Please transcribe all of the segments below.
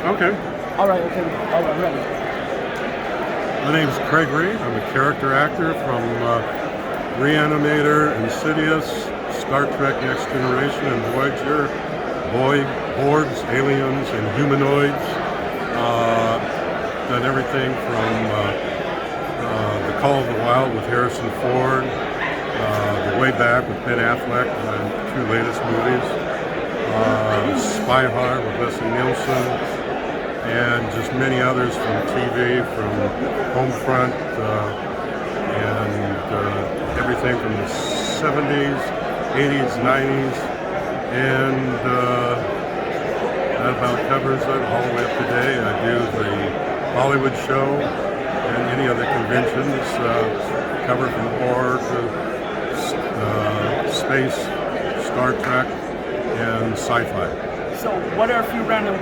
Okay. All right, ready. My name's Craig Reed. I'm a character actor from Reanimator, Insidious, Star Trek Next Generation, and Voyager, Borgs, Aliens, and Humanoids. Done everything from The Call of the Wild with Harrison Ford, The Way Back with Ben Affleck, my two latest movies, Spy Hard with Leslie Nielsen, and just many others from TV, from Homefront, and everything from the 70s, 80s, 90s, and that about covers it all the way up today. I do the Hollywood show and any other conventions, cover from horror to space, Star Trek, and sci-fi. So, what are a few random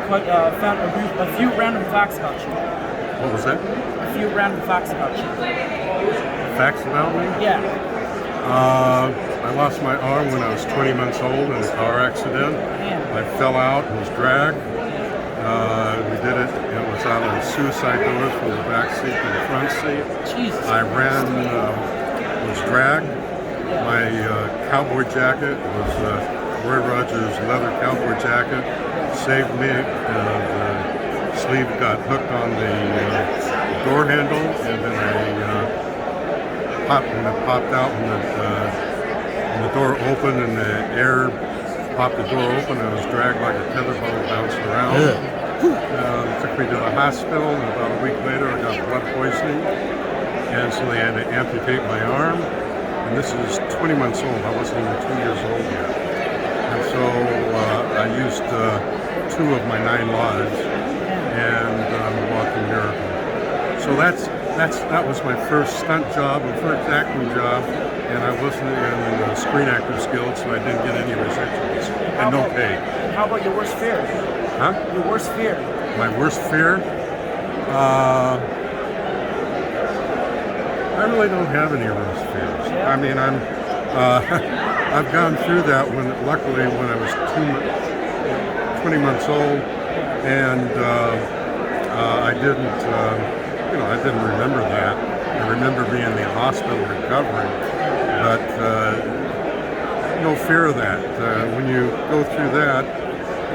facts about you? What was that? A few random facts about you. Facts about me? Yeah. I lost my arm when I was 20 months old in a car accident. I fell out and was dragged. We did it. It was out of the suicide doors from the back seat to the front seat. Jesus. I ran, was dragged. My cowboy jacket was Roy Rogers' leather cowboy jacket. Saved me. The sleeve got hooked on the door handle, and then it popped out when the door opened and the air popped the door open. I was dragged like a tetherball bouncing around. Took me to the hospital, and about a week later I got blood poisoning, and so they had to amputate my arm. And this is 20 months old. I wasn't even 2 years old yet. And so I used 2 of my 9 lives, and I'm a walking miracle. So that was my first stunt job, my first acting job, and I wasn't in Screen Actors Guild, so I didn't get any residuals and no pay. How about your worst fear? Huh? Your worst fear? My worst fear? I really don't have any worst fears. Yeah. I mean, I've gone through that luckily when I was 20 months old, and I didn't remember that. I remember being in the hospital recovering, but no fear of that. When you go through that,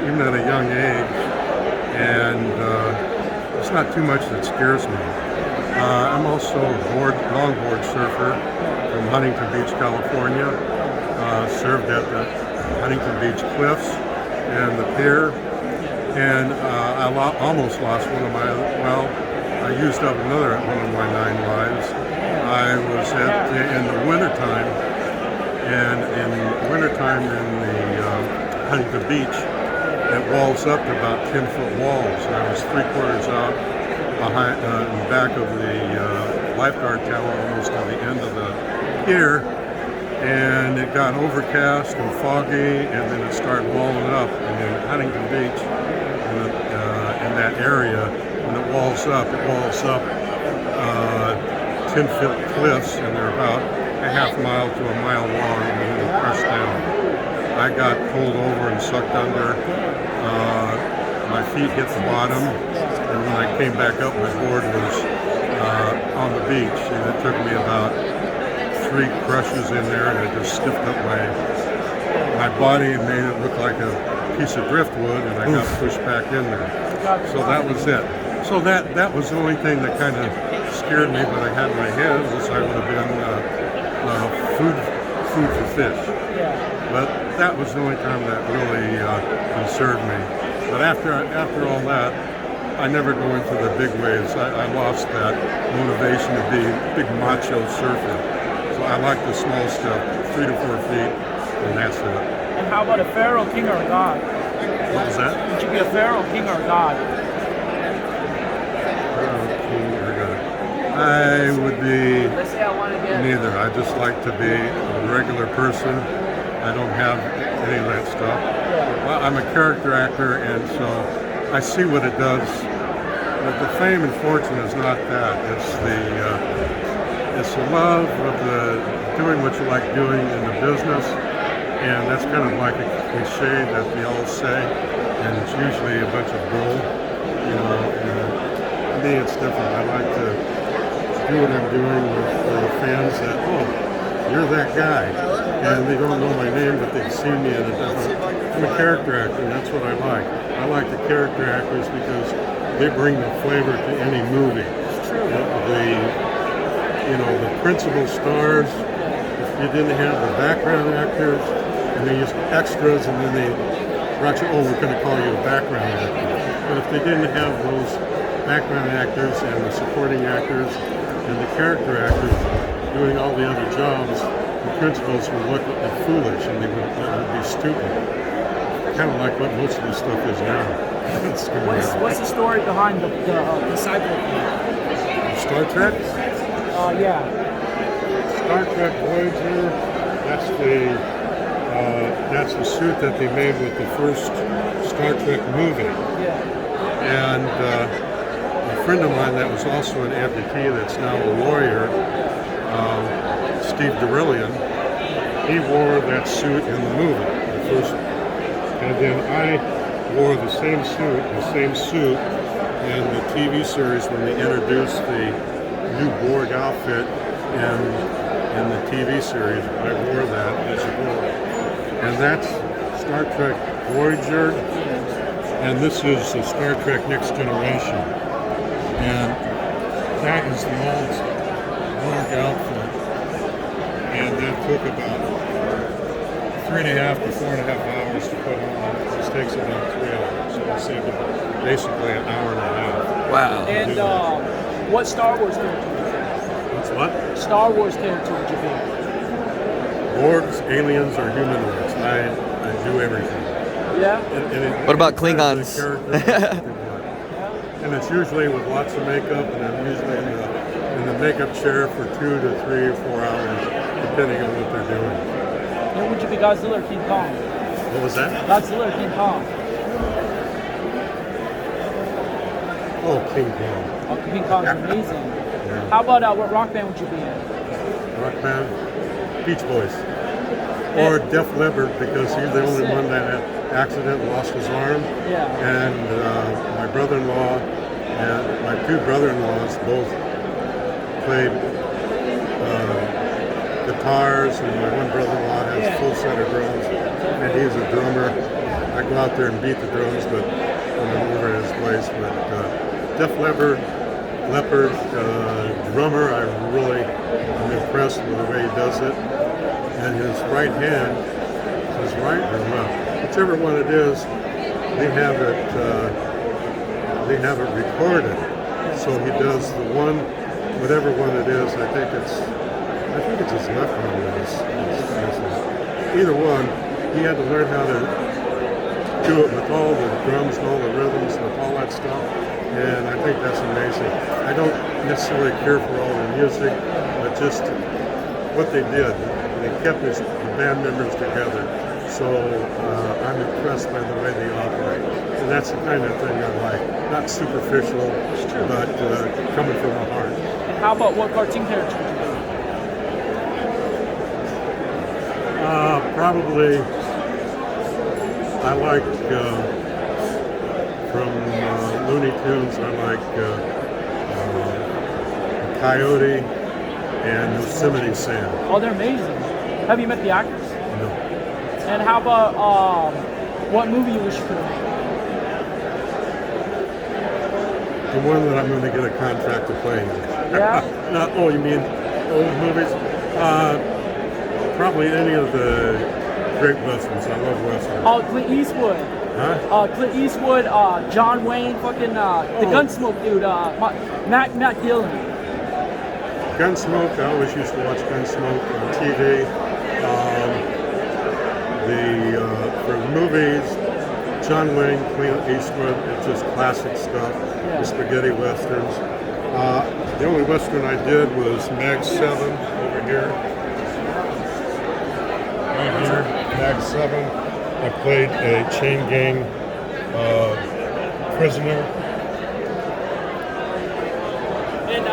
even at a young age, and it's not too much that scares me. I'm also a longboard surfer from Huntington Beach, California. Served at the Huntington Beach Cliffs and the pier, and I almost lost one of my, I used up one of my 9 lives. I was in the wintertime, and in wintertime in the Huntington Beach, it walls up to about 10-foot walls, and I was 3/4 out behind, in the back of the lifeguard tower, almost on the end of the pier, and it got overcast and foggy, and then it started walling up, and in Huntington Beach, in that area, when it walls up 10-foot cliffs, and they're about a half mile to a mile long, and then they press down. I got pulled over and sucked under. My feet hit the bottom, and when I came back up, my board was on the beach, and it took me about 3 crushes in there, and it just stiffed up my body and made it look like a piece of driftwood, and I got pushed back in there. So that was it. So that was the only thing that kind of scared me, but I had my head, was I would have been food for fish. But that was the only time that really concerned me. But after all that, I never go into the big waves. I lost that motivation to be a big macho surfer. So I like the small stuff, 3 to 4 feet, and that's it. And how about a pharaoh, king, or a god? What was that? Would you be a pharaoh, king, or a god? Pharaoh, king, or god? I would be neither. I just like to be a regular person. I don't have any of that stuff. Well, I'm a character actor, and so I see what it does. But the fame and fortune is not that. It's the love of doing what you like doing in the business, and that's kind of like a cliche that they all say, and it's usually a bunch of bull. me, it's different. I like to do what I'm doing with fans that, oh, you're that guy. And they don't know my name, but they've seen me in a different... I'm a character actor, and that's what I like. I like the character actors because they bring the flavor to any movie. The principal stars, if you didn't have the background actors, and they used extras, and then they brought you, oh, we're going to call you a background actor. But if they didn't have those background actors and the supporting actors and the character actors doing all the other jobs, the principals would look foolish and they would be stupid. Kind of like what most of this stuff is now. What's the story behind the Cyborg? Star Trek? Yeah. Star Trek Voyager. That's the suit that they made with the first Star Trek movie. Yeah. And a friend of mine that was also an amputee that's now a lawyer, Steve Derillian, he wore that suit in the movie, the first. And then I wore the same suit in the TV series when they introduced the new Borg outfit in the TV series. I wore that as well. And that's Star Trek Voyager, and this is the Star Trek Next Generation. And that is the old Borg outfit. And that took about 3.5 to 4.5 hours to put on. This takes about 3 hours. So I'll say about basically an hour and a half. Wow. And what Star Wars character? What's what? Star Wars character would you be? Borgs, aliens, or humanoids. I do everything. Yeah? What about Klingons? And it's usually with lots of makeup, and I'm usually in the makeup chair for 2 to 3 or 4 hours, depending on what they're doing. And would you be Godzilla or King Kong? What was that? Godzilla or King Kong? Oh, King Kong. Oh, King Kong's amazing. Yeah. How about what rock band would you be in? Rock band? Beach Boys. Or Def Leppard, because he's the only one that had accident, lost his arm. Yeah. And my brother-in-law and my 2 brother-in-laws both played guitars, and my one brother-in-law has a full set of drums, and he's a drummer. I go out there and beat the drums, but when I'm over at his place. But Def Leppard drummer, I'm impressed with the way he does it. And his right hand, his right or left, whichever one it is, they have it recorded. So he does the one, whatever one it is. I think it's his left arm that is either one. He had to learn how to do it with all the drums and all the rhythms and all that stuff. And I think that's amazing. I don't necessarily care for all the music, but just what they did. They kept the band members together. So I'm impressed by the way they operate. And that's the kind of thing I like. Not superficial, but coming from the heart. And how about what cartoon character would you be? Probably, I like, from Looney Tunes, I like Coyote and Yosemite Sam. Oh, they're amazing. Have you met the actors? No. And how about what movie you wish you could have made? The one that I'm going to get a contract to play in. Yeah? Oh, you mean old movies? Probably any of the great westerns. I love westerns. Oh, Clint Eastwood. Huh? Clint Eastwood, John Wayne, fucking the Gunsmoke dude, Matt Dillon. Gunsmoke, I always used to watch Gunsmoke on TV. For movies, John Wayne, Clint Eastwood, it's just classic stuff, the spaghetti westerns. The only western I did was Mag 7 over here. Right here, Mag 7. I played a chain gang prisoner. And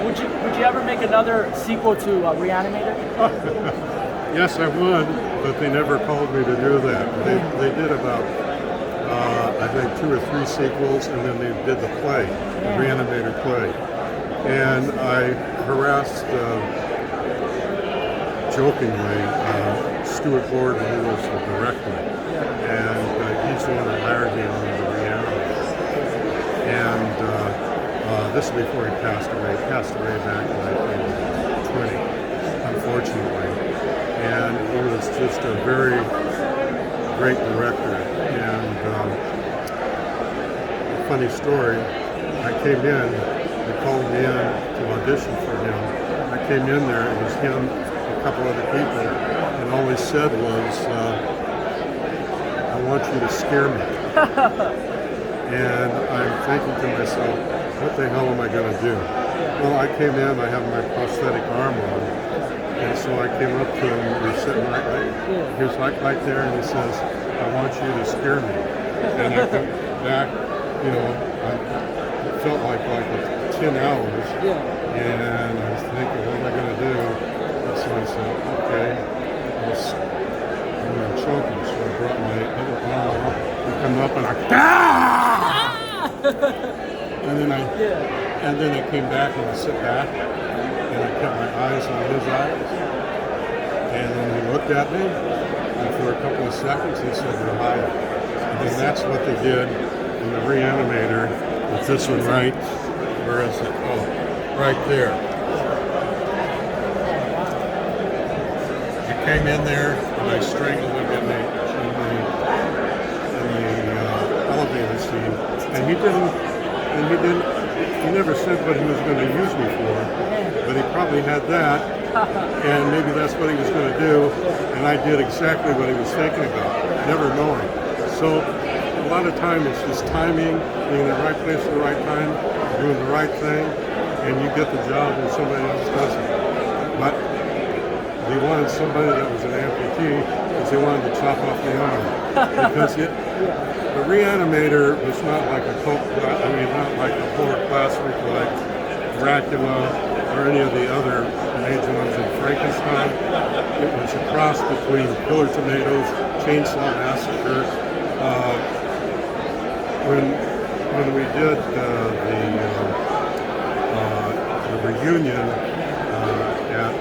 would you ever make another sequel to Reanimator? Yes, I would, but they never called me to do that. They did about I think 2 or 3 sequels, and then they did the play, the Reanimator play. And I harassed, jokingly, Stuart Gordon, who was the director, and he's the one that hired me on the Reanimator. And this is before he passed away. He passed away back in 1920, unfortunately. And he was just a very great director. And funny story, I came in, they called me in to audition for him. I came in there, it was him, a couple other people, and all he said was, I want you to scare me. And I'm thinking to myself, what the hell am I going to do? Well, I came in, I have my prosthetic arm on, and so I came up to him, he's sitting he was right there, and he says, I want you to scare me. And I come back, you know, it felt like 10 hours, and I was thinking, what am I going to do? And so I said, okay, I'm choking, so I brought my other arm up, and come up, and and then I came back and I sit back, and I kept my eyes on his eyes, and then he looked at me, and for a couple of seconds he said, you're hired. And then that's what they did in the Reanimator with this one right, where is it? Oh, right there. I came in there and I strangled him in the elevator scene, and he never said what he was going to use me for, but he probably had that, and maybe that's what he was going to do, and I did exactly what he was thinking about, never knowing. So a lot of time it's just timing, being in the right place at the right time, doing the right thing, and you get the job when somebody else doesn't. But they wanted somebody that was an amputee because they wanted to chop off the arm. Because the Reanimator was not like a cult, not like a horror classic like Dracula or any of the other major ones in Frankenstein. It was a cross between Killer Tomatoes, Chainsaw Massacre. When we did the reunion at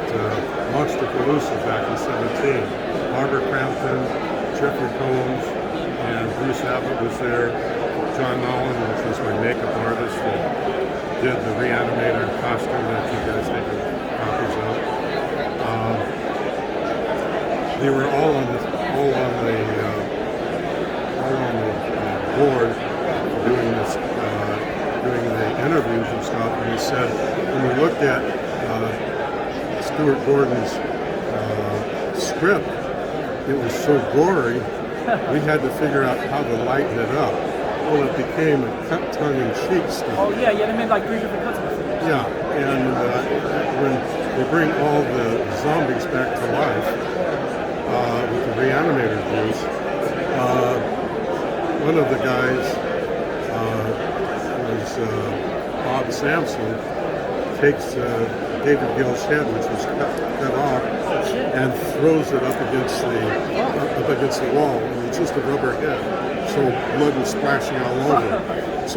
Monster Palooza back in '17, Barbara Crampton, Jeffrey Combs, and Bruce Abbott was there. John Nolan, which was my makeup artist, that did the Reanimator costume that you guys take copies of. They were all on the board doing the interviews and stuff. And he said when we looked at Stuart Gordon's script, it was so gory. We had to figure out how to lighten it up. Well, it became a tongue-in-cheek stuff. Oh yeah, they made like 3 different cuts of it. Yeah, and when they bring all the zombies back to life with the Reanimator juice, one of the guys was Bob Sampson, takes David Gill's head, which was cut off, and throws it up against the wall, and it's just a rubber head, so blood was splashing all over. So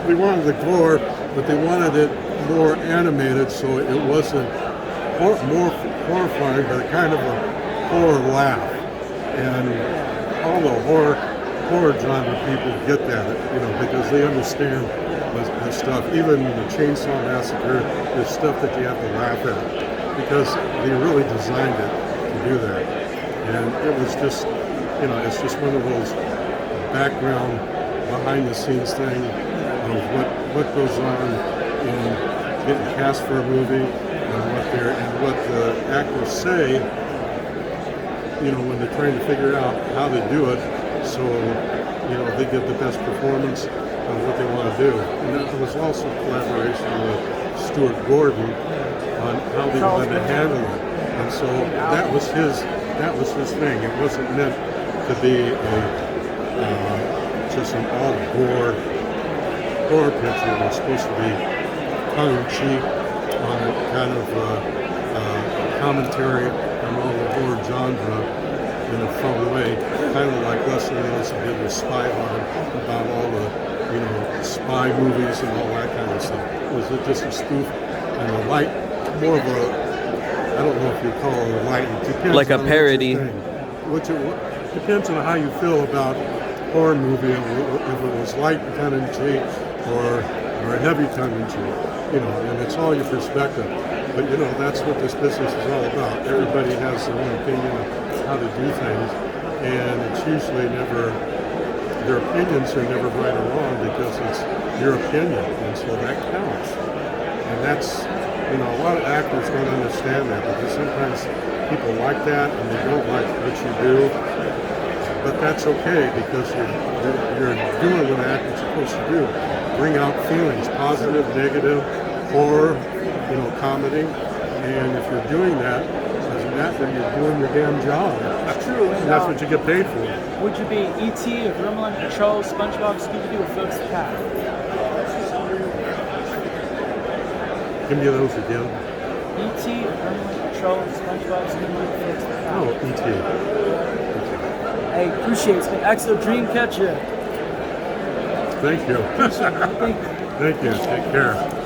they wanted the gore, but they wanted it more animated, so it wasn't more horrifying, but kind of a horror laugh. And all the horror genre people get that, because they understand the stuff. Even the Chainsaw Massacre, there's stuff that you have to laugh at, because they really designed it to do that. And it was just, it's just one of those background, behind-the-scenes thing of what goes on in getting cast for a movie, and what the actors say, when they're trying to figure out how to do it, so they get the best performance of what they want to do. And there was also collaboration with Stuart Gordon on how they wanted to handle it, and so that was his thing. It wasn't meant to be just an all gore horror picture. It was supposed to be tongue-in-cheek on a kind of commentary on all the horror genre, in a fun way, kind of like Leslie Nielsen did with Spy Hard, about all the, spy movies and all that kind of stuff. Was it just a spoof and a light, more of a, I don't know if you call it a light, it depends Like a on parody. what depends on how you feel about horror movie, if it was light and tongue-in-cheek or a heavy tongue-in-cheek, and it's all your perspective. But that's what this business is all about. Everybody has their own opinion of how to do things, and it's usually never, their opinions are never right or wrong because it's your opinion, and so that counts. And that's, a lot of actors don't understand that because sometimes people like that and they don't like what you do. But that's okay because you're doing what an actor's supposed to do. Bring out feelings, positive, negative, horror, comedy. And if you're doing that, as an actor, you're doing your damn job. It's true. And that's what you get paid for. Would you be E.T., or Gremlin, Patrol, SpongeBob, Scooby-Doo, or Phillips the Cat? Give me those again. E.T., Gremlin, Patrol, SpongeBob, Scooby-Doo, Phillips the Cat. Oh, E.T. Hey, appreciate it. It's been excellent dream catcher. Thank you. Thank you. Thank you. Take care.